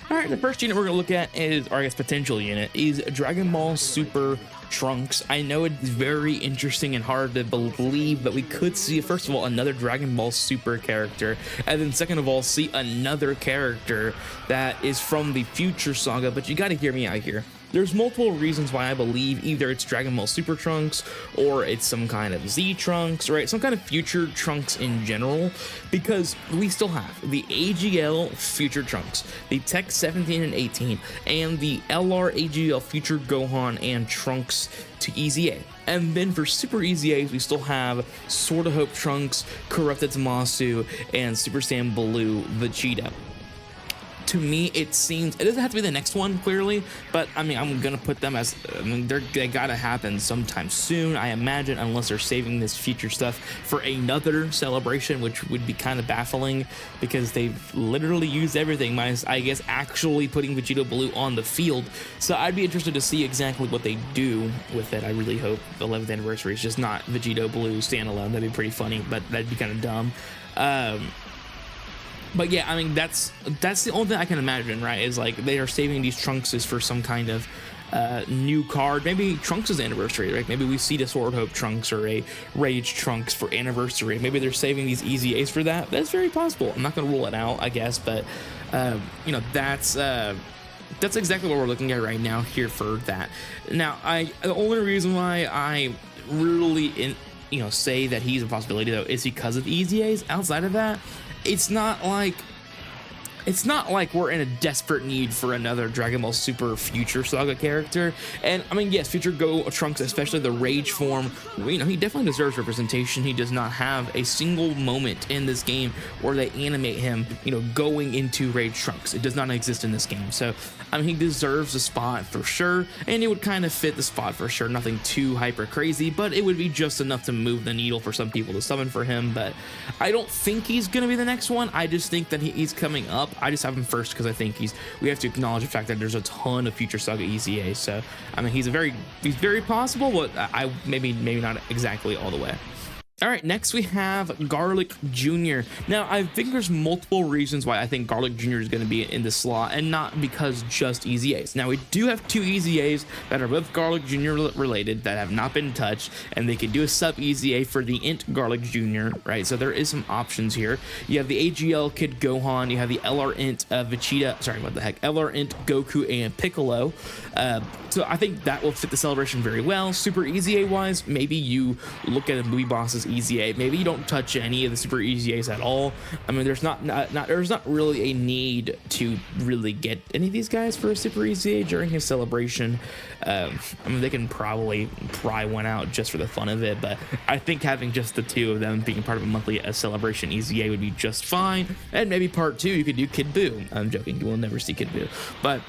All right, the first unit we're gonna look at is, or I guess potential unit, is Dragon Ball Super Trunks. I know it's very interesting and hard to believe that we could see, first of all, another Dragon Ball Super character, and then second of all, see another character that is from the Future Saga. But you gotta hear me out here. There's multiple reasons why I believe either it's Dragon Ball Super Trunks or it's some kind of Z Trunks, right? Some kind of future Trunks in general, because we still have the AGL Future Trunks, the Tech 17 and 18, and the LR AGL Future Gohan and Trunks to EZA. And then for Super EZAs, we still have Sword of Hope Trunks, Corrupted Zamasu, and Super Saiyan Blue Vegeta. To me, it seems, it doesn't have to be the next one, clearly, but I mean, I'm gonna put them as, they gotta happen sometime soon, I imagine, unless they're saving this future stuff for another celebration, which would be kind of baffling, because they've literally used everything, minus, I guess, actually putting Vegeta Blue on the field. So I'd be interested to see exactly what they do with it. I really hope the 11th anniversary is just not Vegeta Blue standalone. That'd be pretty funny, but that'd be kind of dumb. But yeah, I mean, that's the only thing I can imagine, right? Is like they are saving these Trunkses for some kind of new card. Maybe Trunks' anniversary, right? Maybe we see the Sword Hope Trunks or a Rage Trunks for anniversary. Maybe they're saving these EZAs for that. That's very possible. I'm not going to rule it out, I guess, but you know, that's exactly what we're looking at right now here for that. Now, the only reason why I really say that he's a possibility though is because of EZAs. Outside of that, it's not like we're in a desperate need for another Dragon Ball Super Future Saga character. And I mean, yes, Future Trunks, especially the Rage form, he definitely deserves representation. He does not have a single moment in this game where they animate him, going into Rage Trunks. It does not exist in this game. So, I mean, he deserves a spot for sure, and it would kind of fit the spot for sure. Nothing too hyper crazy, but it would be just enough to move the needle for some people to summon for him. But I don't think he's going to be the next one. I just think that he's coming up. I just have him first because I think we have to acknowledge the fact that there's a ton of Future Saga EZA. So I mean, he's very possible, but I maybe not exactly all the way. All right, next we have Garlic Jr. Now, I think there's multiple reasons why I think Garlic Jr. is going to be in this slot, and not because just EZAs. Now, we do have two EZAs that are both Garlic Jr. related that have not been touched, and they can do a sub EZA for the Int Garlic Jr., right? So there is some options here. You have the AGL Kid Gohan, you have the LR Int Vegeta, sorry, what the heck, LR Int Goku and Piccolo. So I think that will fit the celebration very well. Super EZA-wise, maybe you look at a Movie Boss's EZA. Maybe you don't touch any of the Super EZAs at all. I mean, there's not really a need to really get any of these guys for a Super EZA during his celebration. I mean, they can probably pry one out just for the fun of it, but I think having just the two of them being part of a monthly celebration EZA would be just fine. And maybe part 2 you could do Kid Buu. I'm joking, you will never see Kid Buu, but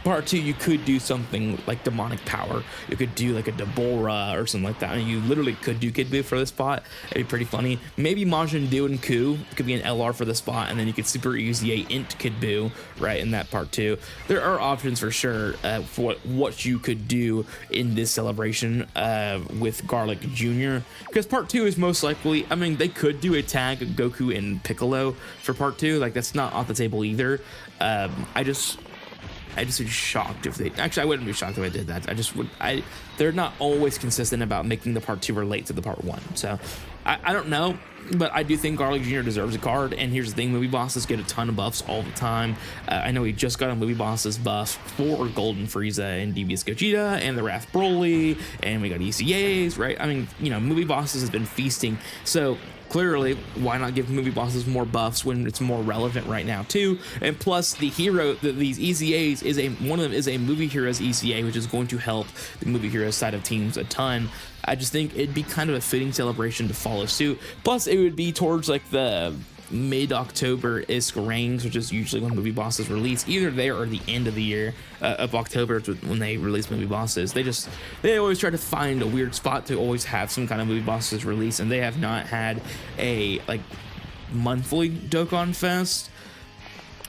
part 2 you could do something like Demonic Power. You could do like a Deborah or something like that. I mean, you literally could do Kid Buu for this spot. It'd be pretty funny. Maybe Majin Vegeta could be an LR for the spot, and then you could Super EZA Int Kid Buu right in that part 2. There are options for sure for what you could do in this celebration with Garlic Jr. Because part 2 is most likely, I mean, they could do a tag Goku and Piccolo for part 2. Like, that's not off the table either. I just would be shocked if they, actually I wouldn't be shocked if I did that. They're not always consistent about making the part 2 relate to the part 1. So I don't know, but I do think Garlic Jr. deserves a card. And here's the thing, movie bosses get a ton of buffs all the time. I know he just got a movie bosses buff for Golden Frieza and DBZ Gogeta and the Wrath Broly, and we got ECAs, right? I mean, movie bosses has been feasting. So clearly, why not give movie bosses more buffs when it's more relevant right now too? And plus, the hero, these EZAs, one of them is a movie heroes EZA, which is going to help the movie heroes side of teams a ton. I just think it'd be kind of a fitting celebration to follow suit. Plus, it would be towards like the mid-October-isk range, which is usually when movie bosses release, either there or the end of the year of October when they release movie bosses. They always try to find a weird spot to always have some kind of movie bosses release, and they have not had a like monthly Dokkanfest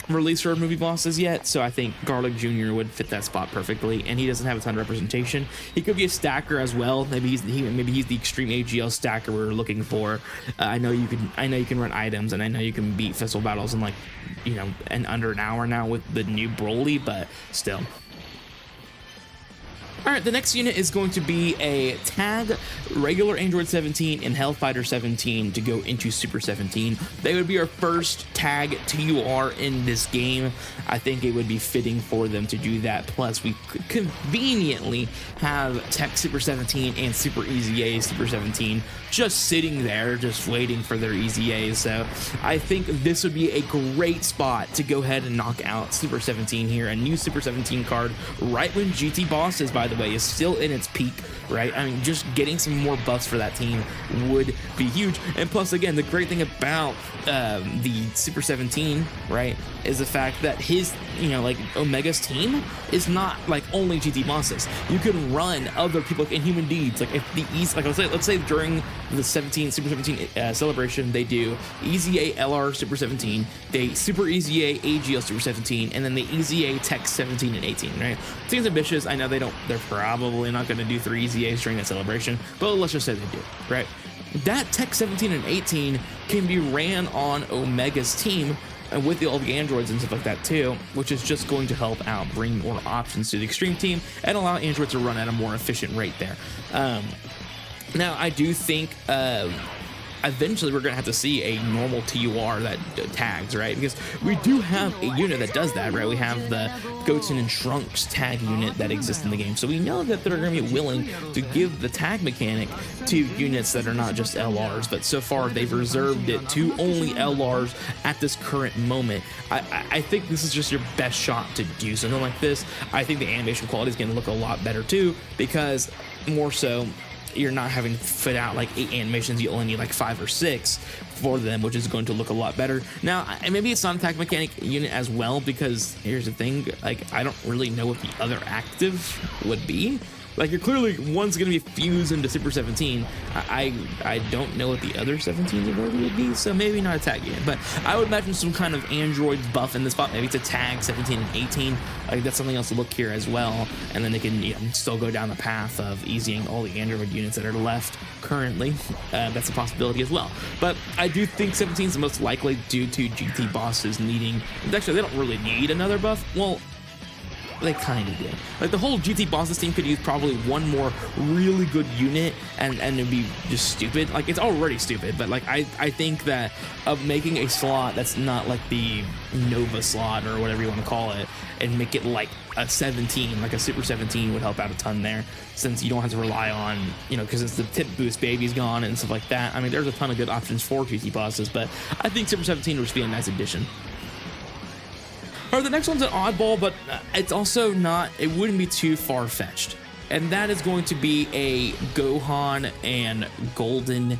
released our movie bosses yet, so I think Garlic Jr. would fit that spot perfectly, and he doesn't have a ton of representation. He could be a stacker as well. Maybe he's the extreme AGL stacker we're looking for. I know you can run items, and I know you can beat festival battles in like, you know, in under an hour now with the new Broly, but still. All right, the next unit is going to be a tag regular Android 17 and Hellfighter 17 to go into Super 17. They would be our first tag TUR in this game. I think it would be fitting for them to do that. Plus, we could conveniently have Tech Super 17 and Super Easy A Super 17 just sitting there, just waiting for their Easy A's. So I think this would be a great spot to go ahead and knock out Super 17 here. A new Super 17 card right when GT Bosses, by the way, is still in its peak, right? I mean, just getting some more buffs for that team would be huge. And plus, again, the great thing about the Super 17, right, is the fact that his, you know, like Omega's team is not like only GT Bosses. You can run other people in Human Deeds. Like if the East, like let's say during the Super 17 celebration, they do Easy A LR Super 17, they Super Easy A AGL Super 17, and then the Easy A Tech 17 and 18, right? Seems ambitious. I know they're probably not going to do 3 Easy A's during that celebration, but let's just say they do, right? That Tech 17 and 18 can be ran on Omega's team and with all the androids and stuff like that too, which is just going to help out, bring more options to the Extreme team and allow androids to run at a more efficient rate there. Now, I do think eventually we're going to have to see a normal TUR that tags, right? Because we do have a unit that does that, right? We have the Goten and Trunks tag unit that exists in the game. So we know that they're going to be willing to give the tag mechanic to units that are not just LRs, but so far they've reserved it to only LRs at this current moment. I think this is just your best shot to do something like this. I think the animation quality is going to look a lot better too, because more so, you're not having to fit out like 8 animations. You only need like 5 or 6 for them, which is going to look a lot better. Now, maybe it's not a tag mechanic unit as well, because here's the thing, like I don't really know what the other active would be. Like, you're clearly, one's going to be fused into Super 17. I don't know what the other 17's ability would be, so maybe not a tag unit. But I would imagine some kind of android buff in this spot. Maybe it's a tag 17 and 18. Like, that's something else to look here as well. And then they can, you know, still go down the path of easying all the android units that are left currently. That's a possibility as well. But I do think 17 is the most likely due to GT Bosses needing... Actually, they don't really need another buff. Well, they kind of do. Like, the whole GT Bosses team could use probably one more really good unit, and it'd be just stupid. Like, it's already stupid, but like I think that of making a slot that's not like the Nova slot or whatever you want to call it, and make it like a 17, like a Super 17 would help out a ton there, since you don't have to rely on, you know, because it's the tip boost baby's gone and stuff like that. I mean, there's a ton of good options for GT Bosses, but I think Super 17 would just be a nice addition. Or the next one's an oddball, but it's also not, it wouldn't be too far-fetched. And that is going to be a Gohan and Golden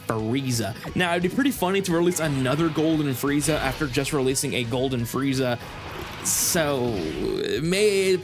Frieza. Now, it'd be pretty funny to release another Golden Frieza after just releasing a Golden Frieza. So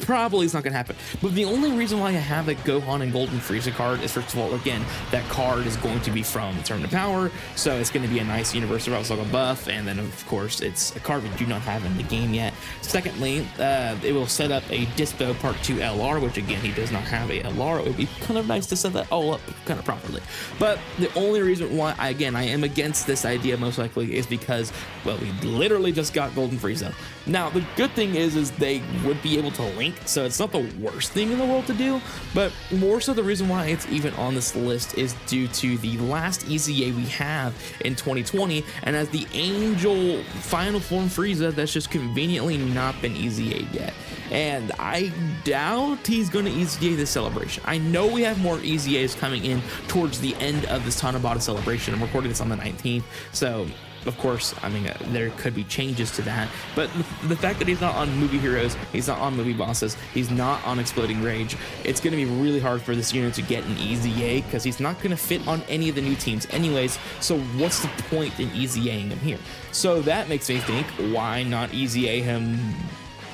probably it's not gonna happen. But the only reason why I have a Gohan and Golden Frieza card is, first of all, again, that card is going to be from Return to Power, so it's going to be a nice Universal Battle Saga buff, and then of course it's a card we do not have in the game yet. Secondly, it will set up a Dispo Part 2 LR, which again, he does not have a LR. It would be kind of nice to set that all up kind of properly. But the only reason why I am against this idea most likely is because, well, we literally just got Golden Frieza. Now, the good thing is they would be able to link, so it's not the worst thing in the world to do, but more so the reason why it's even on this list is due to the last EZA we have in 2020, and as the Angel Final Form Frieza, that's just conveniently not been EZA'd yet. And I doubt he's going to EZA this celebration. I know we have more EZAs coming in towards the end of this Tanabata celebration. I'm recording this on the 19th, so of course, I mean, there could be changes to that, but the fact that he's not on Movie Heroes, he's not on Movie Bosses, he's not on Exploding Rage, it's going to be really hard for this unit to get an EZA, because he's not going to fit on any of the new teams anyways, so what's the point in EZAing him here? So that makes me think, why not EZA him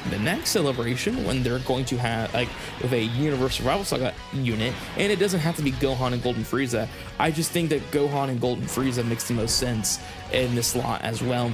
the next celebration when they're going to have like with a Universe Survival Saga unit, and it doesn't have to be Gohan and Golden Frieza. I just think that Gohan and Golden Frieza makes the most sense in this slot as well.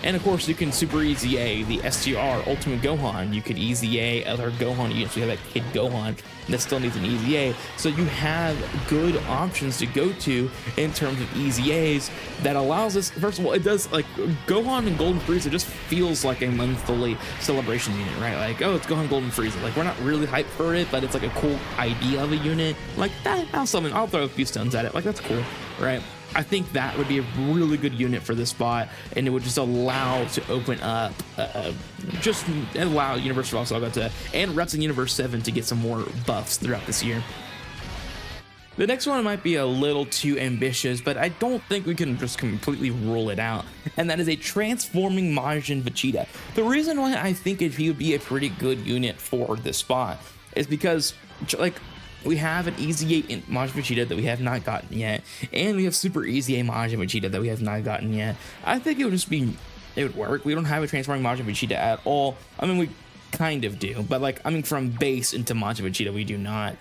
And of course, you can Super Easy A the STR Ultimate Gohan. You could Easy A other Gohan units. We have that Kid Gohan that still needs an Easy A. So you have good options to go to in terms of Easy A's that allows us. First of all, it does like Gohan and Golden Frieza just feels like a monthly celebration unit, right? Like, oh, it's Gohan Golden Frieza. Like, we're not really hyped for it, but it's like a cool idea of a unit. Like, I'll throw a few stones at it. Like, that's cool, right? I think that would be a really good unit for this spot, and it would just allow to open up, just allow Universe Survival Saga to, and Reps in Universe 7 to get some more buffs throughout this year. The next one might be a little too ambitious, but I don't think we can just completely rule it out, and that is a transforming Majin Vegeta. The reason why I think he would be a pretty good unit for this spot is because, like, we have an Easy 8 in Majin Vegeta that we have not gotten yet, and we have Super Easy A Majin Vegeta that we have not gotten yet. I think it would work. We don't have a transforming Majin Vegeta at all. I mean, we kind of do, but like, I mean, from base into Majin Vegeta, we do not.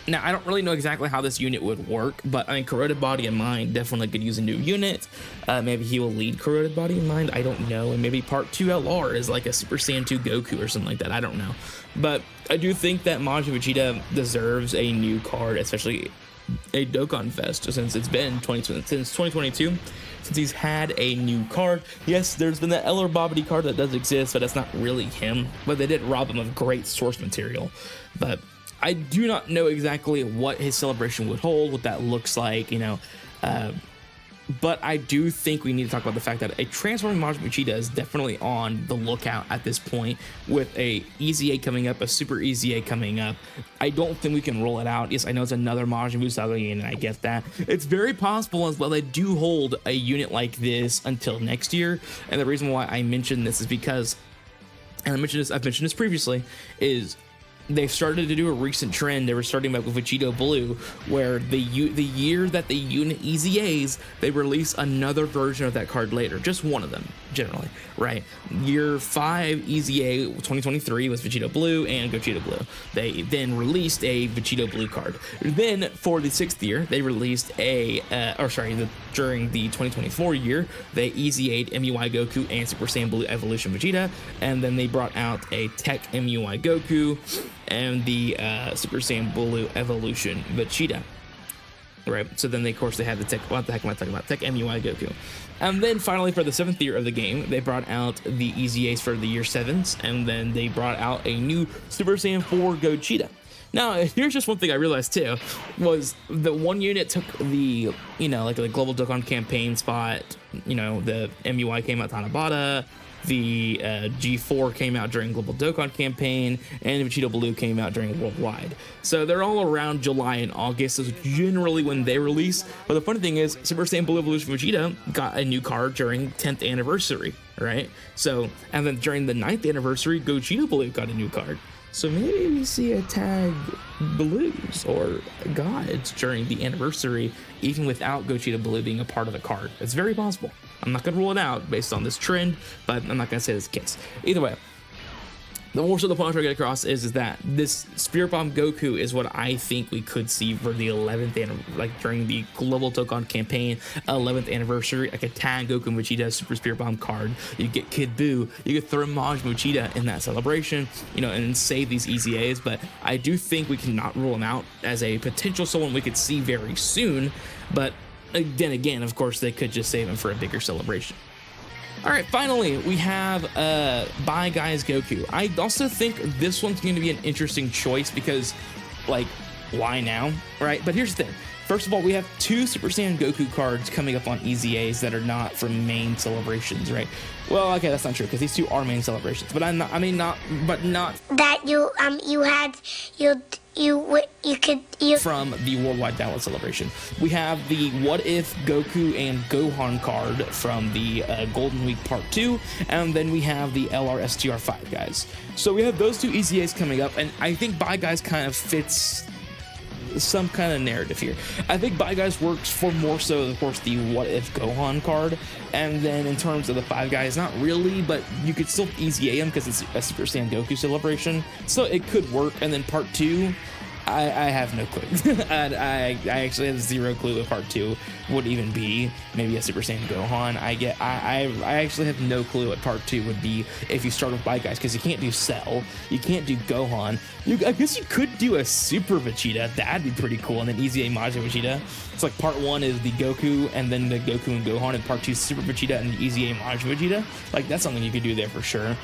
Now, I don't really know exactly how this unit would work, but I mean, Corroded Body and Mind definitely could use a new unit. Maybe he will lead Corroded Body and Mind, I don't know. And maybe Part 2 LR is like a Super Saiyan 2 Goku or something like that, I don't know. But I do think that Majin Vegeta deserves a new card, especially a Dokkanfest, since it's been since 2022, since he's had a new card. Yes, there's been that LR Bobbity card that does exist, but that's not really him. But they did rob him of great source material. But I do not know exactly what his celebration would hold, what that looks like, you know. But I do think we need to talk about the fact that a transforming Majin Vegeta is definitely on the lookout at this point, with a Easy A coming up, a Super Easy A coming up. I don't think we can roll it out. Yes, I know it's another Majin Buu Saga unit, I get that. It's very possible as well they do hold a unit like this until next year. And the reason why I mentioned this is because, and I've mentioned this previously, is they've started to do a recent trend. They were starting back with Vegeta Blue, where the year that the unit Easy A's, they release another version of that card later. Just one of them, generally, right? Year 5 Easy A 2023 was Vegeta Blue and Gogeta Blue. They then released a Vegeta Blue card. Then for the 6th year, they released during the 2024 year, they Easy A'd MUI Goku and Super Saiyan Blue Evolution Vegeta, and then they brought out a Tech MUI Goku and the Super Saiyan Blue Evolution Vegeta. Right, so then of course they had the Tech, what the heck am I talking about? Tech MUI Goku. And then finally for the 7th year of the game, they brought out the Easy A's for the year 7s, and then they brought out a new Super Saiyan 4 Gogeta. Now, here's just one thing I realized too, was the one unit took the, you know, like the Global Dokkan campaign spot, you know, the MUI came out Tanabata, the G4 came out during Global Dokkan campaign, and Vegeta Blue came out during Worldwide. So they're all around July and August is generally when they release. But the funny thing is, Super Saiyan Blue Evolution Vegeta got a new card during 10th anniversary, right? So, and then during the 9th anniversary, Gogeta Blue got a new card. So maybe we see a tag Blues or Gods during the anniversary, even without Gogeta Blue being a part of the card. It's very possible. I'm not going to rule it out based on this trend, but I'm not going to say this is the case. Either way, the more so the point I'm trying to get across is that this Spirit Bomb Goku is what I think we could see for the 11th, like during the Global Dokkan campaign 11th anniversary, like a tag Goku and Vegeta Super Spirit Bomb card. You get Kid Buu, you could throw Majin Vegeta in that celebration, you know, and save these Easy A's. But I do think we cannot rule him out as a potential someone we could see very soon. But then again, of course, they could just save him for a bigger celebration. All right, finally, we have by Guys Goku. I also think this one's going to be an interesting choice because, like, why now, right? But here's the thing. First of all, we have 2 Super Saiyan Goku cards coming up on Easy A's that are not from main celebrations, right? Well, okay, that's not true because these 2 are main celebrations, but not that you from the Worldwide Download celebration. We have the What If Goku and Gohan card from the Golden Week Part 2, and then we have the LRSTR5 guys. So we have those 2 Easy A's coming up, and I think Bye Guys kind of fits some kind of narrative here. I think Bye Guys works for more so, of course, the What If Gohan card, and then in terms of the Five Guys, not really, but you could still easy A them because it's a Super Saiyan Goku celebration, so it could work. And then part 2, I have no clue. I actually have zero clue what part 2 would even be. Maybe a Super Saiyan Gohan. I actually have no clue what part 2 would be if you start with Bye Guys, because you can't do Cell, you can't do Gohan. I guess you could do a Super Vegeta. That'd be pretty cool. And then Easy A Majin Vegeta. It's like part 1 is the Goku, and then the Goku and Gohan, and part 2 Super Vegeta and the Easy A Majin Vegeta. Like, that's something you could do there for sure.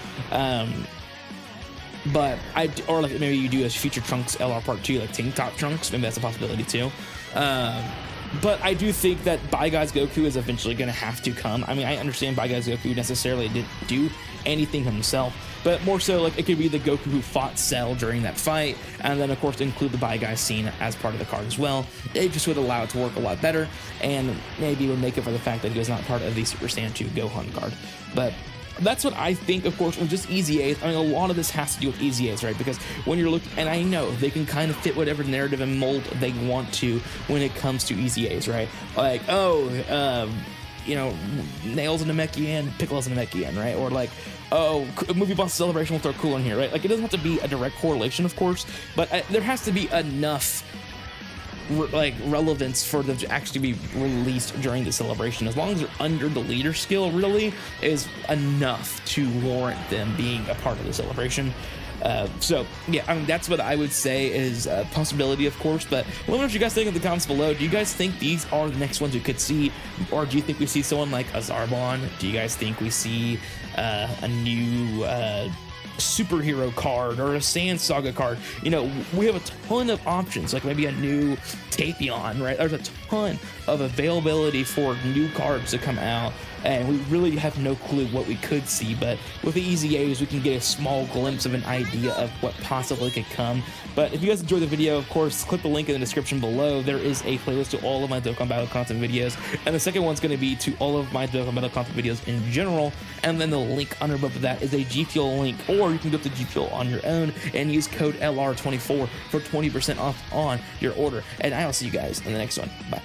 But or like maybe you do a Future Trunks LR Part 2, like Tank Top Trunks. Maybe that's a possibility too. But I do think that Bye Guys Goku is eventually going to have to come. I mean, I understand Bye Guys Goku necessarily didn't do anything himself, but more so like it could be the Goku who fought Cell during that fight, and then of course include the Bye Guys scene as part of the card as well. It just would allow it to work a lot better, and maybe would make it for the fact that he was not part of the Super Saiyan 2 Gohan card. But that's what I think, of course, with just Easy A's. I mean, a lot of this has to do with Easy A's, right? Because when you're looking, and I know they can kind of fit whatever narrative and mold they want to when it comes to Easy A's, right? Like, you know, Nails in Namekian, Piccolo's in Namekian, right? Or like, oh, Movie Boss Celebration will throw Cool in here, right? Like, it doesn't have to be a direct correlation, of course, but there has to be enough relevance for them to actually be released during the celebration. As long as they're under the leader skill, really is enough to warrant them being a part of the celebration. So yeah, I mean, that's what I would say is a possibility, of course. But let me know what you guys think in the comments below. Do you guys think these are the next ones we could see, or do you think we see someone like a Zarbon? Do you guys think we see a new superhero card or a Sand Saga card? You know, we have a ton of options, like maybe a new Tapion, right? There's a ton of availability for new cards to come out, and we really have no clue what we could see. But with the Easy A's, we can get a small glimpse of an idea of what possibly could come. But if you guys enjoyed the video, of course, click the link in the description below. There is a playlist to all of my Dokkan Battle content videos, and the second one's going to be to all of my Dokkan Battle content videos in general. And then the link under above of that is a G Fuel link, or you can go to G Fuel on your own and use code LR24 for 20% off on your order. And I'll see you guys in the next one. Bye.